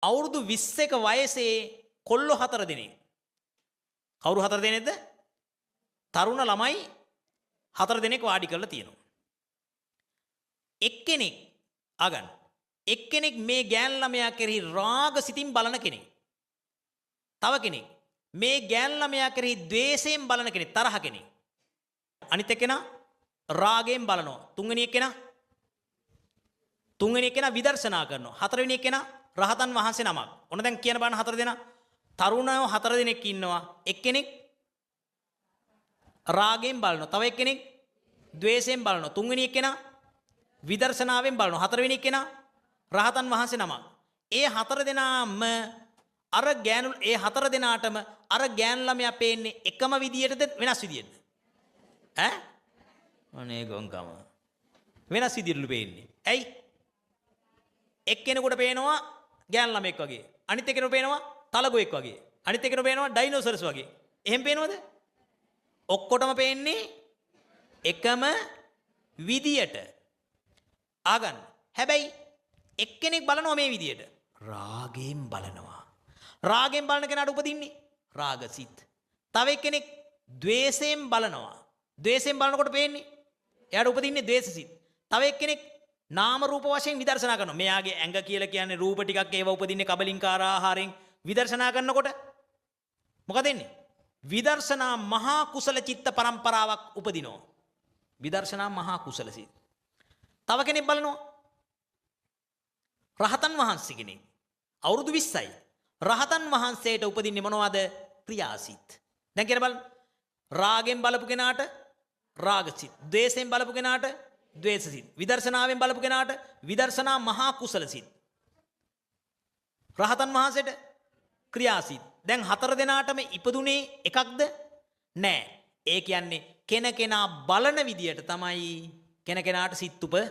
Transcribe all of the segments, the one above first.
අවුරුදු 21 වයසේ කොල්ලෝ 4 දෙනෙක්. කවුරු 4 දෙනෙක්ද? තරුණ ළමයි 4 දෙනෙක් වාඩි කරලා තියෙනවා. එක්කෙනෙක් අගන් එක්කෙනෙක් මේ ගෑන් ළමයා කෙරෙහි රාග සිතින් බලන කෙනෙක්. තව කෙනෙක් මේ ගෑන් ළමයා කෙරෙහි ද්වේෂයෙන් බලන කෙනෙක්, තරහ කෙනෙක්. අනිත් එක්කෙනා රාගයෙන් බලනවා. තුන්වෙනි එක්කෙනා විදර්ශනා කරනවා. හතරවෙනි එක්කෙනා රහතන් වහන්සේ නමක්. ඔන්න දැන් කියන බාන 4 දෙනා. තරුණයෝ 4 දෙනෙක් ඉන්නවා. එක්කෙනෙක් රාගයෙන් බලනවා. තව එක්කෙනෙක් ද්වේෂයෙන් බලනවා. තුන්වෙනි එක්කෙනා විදර්ශනාවෙන් බලනවා. හතරවෙනි එක්කෙනා රහතන් වහන්සේ නමක්. ඒ 4 දෙනාම අර ගෑනු ඒ 4 දෙනාටම අර ගෑන් ළමයා පේන්නේ එකම විදියටද වෙනස් විදියටද? ඈ? අනේ ගොංකම. වෙනස් විදියටලු පේන්නේ. ඇයි? එක්කෙනෙකුට පේනවා ගෑන් ළමෙක් වගේ. අනිත් එක්කෙනෙකුට පේනවා තලගොයෙක් වගේ. අනිත් එක්කෙනෙකුට පේනවා ඩයිනෝසරස් වගේ. එහෙම පේනවද? ඔක්කොටම පේන්නේ එකම විදියට. ආගන්න. හැබැයි එක්කෙනෙක් බලනවා මේ විදියට. රාගයෙන් බලනවා. රාගයෙන් බලන කෙනාට උපදින්නේ රාගසිත. තව එක්කෙනෙක් ද්වේෂයෙන් බලනවා. ද්වේෂයෙන් බලනකොට පේන්නේ එයාට උපදින්නේ ද්වේෂසිත. තව එක්කෙනෙක් නාම රූප වශයෙන් විදර්ශනා කරනවා. මෙයාගේ ඇඟ කියලා කියන්නේ රූප ටිකක් ඒව උපදින්නේ කබලින්කාර ආහාරයෙන් විදර්ශනා කරනකොට මොකද වෙන්නේ? විදර්ශනා මහා කුසල චිත්ත පරම්පරාවක් උපදිනවා. විදර්ශනා මහා කුසල සිත්. තව කෙනෙක් බලනවා රහතන් වහන්සේ කෙනෙක්. අවුරුදු 20යි. රහතන් වහන්සේට උපදින්නේ මොනවද? ක්‍රියාසිත. දැන් කියලා බලන්න. රාගෙන් බලපු කෙනාට රාගසිත. ද්වේෂයෙන් බලපු කෙනාට ද්වේෂසිත. විදර්ශනාවෙන් බලපු කෙනාට විදර්ශනා මහා කුසල සිත්. රහතන් වහන්සේට ක්‍රියාසිත. දැන් 4 දෙනාටම ඉපදුනේ එකක්ද? නෑ. ඒ කියන්නේ කෙනකෙනා බලන විදියට තමයි කෙනකෙනාට සිත් උපදින්නේ.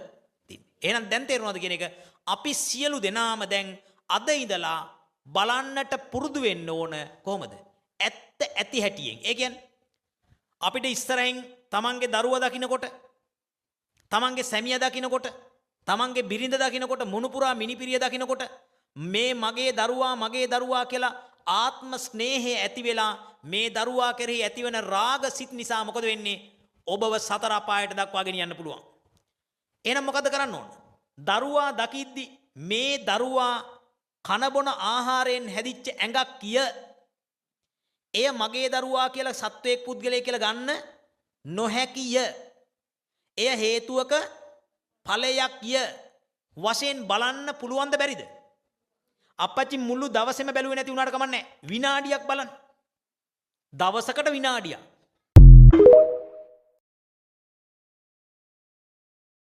එහෙනම් දැන් තේරුණාද කියන එක? අපි සියලු දෙනාම දැන් අද ඉඳලා බලන්නට පුරුදු වෙන්න ඕන කොහොමද? ඇත්ත ඇති හැටියෙන්. ඒ කියන්නේ අපිට ඉස්සරහින් තමන්ගේ දරුවා දකින්නකොට, තමන්ගේ සැමියා දකින්නකොට, තමන්ගේ බිරිඳ දකින්නකොට, මුණුපුරා මිනිපිරිය දකින්නකොට මේ මගේ දරුවා කියලා ආත්ම ස්නේහය ඇති වෙලා මේ දරුවා කෙරෙහි ඇතිවන රාග සිත් නිසා මොකද වෙන්නේ? ඔබව සතර අපායට දක්වා ගෙනියන්න පුළුවන්. එහෙනම් මොකද කරන්න ඕන? දරුවා දකිද්දි මේ දරුවා කනබොන ආහාරයෙන් හැදිච්ච ඇඟක් කිය එය මගේ දරුවා කියලා සත්වයක් පුද්ගලයෙක් කියලා ගන්න නොහැකිය. එය හේතුවක ඵලයක්ය වශයෙන් බලන්න පුළුවන්ද බැරිද? අපච්චි මුළු දවසේම බැලුවේ නැති වුණාට කමන්නේ. විනාඩියක් බලන්න. දවසකට විනාඩියක්.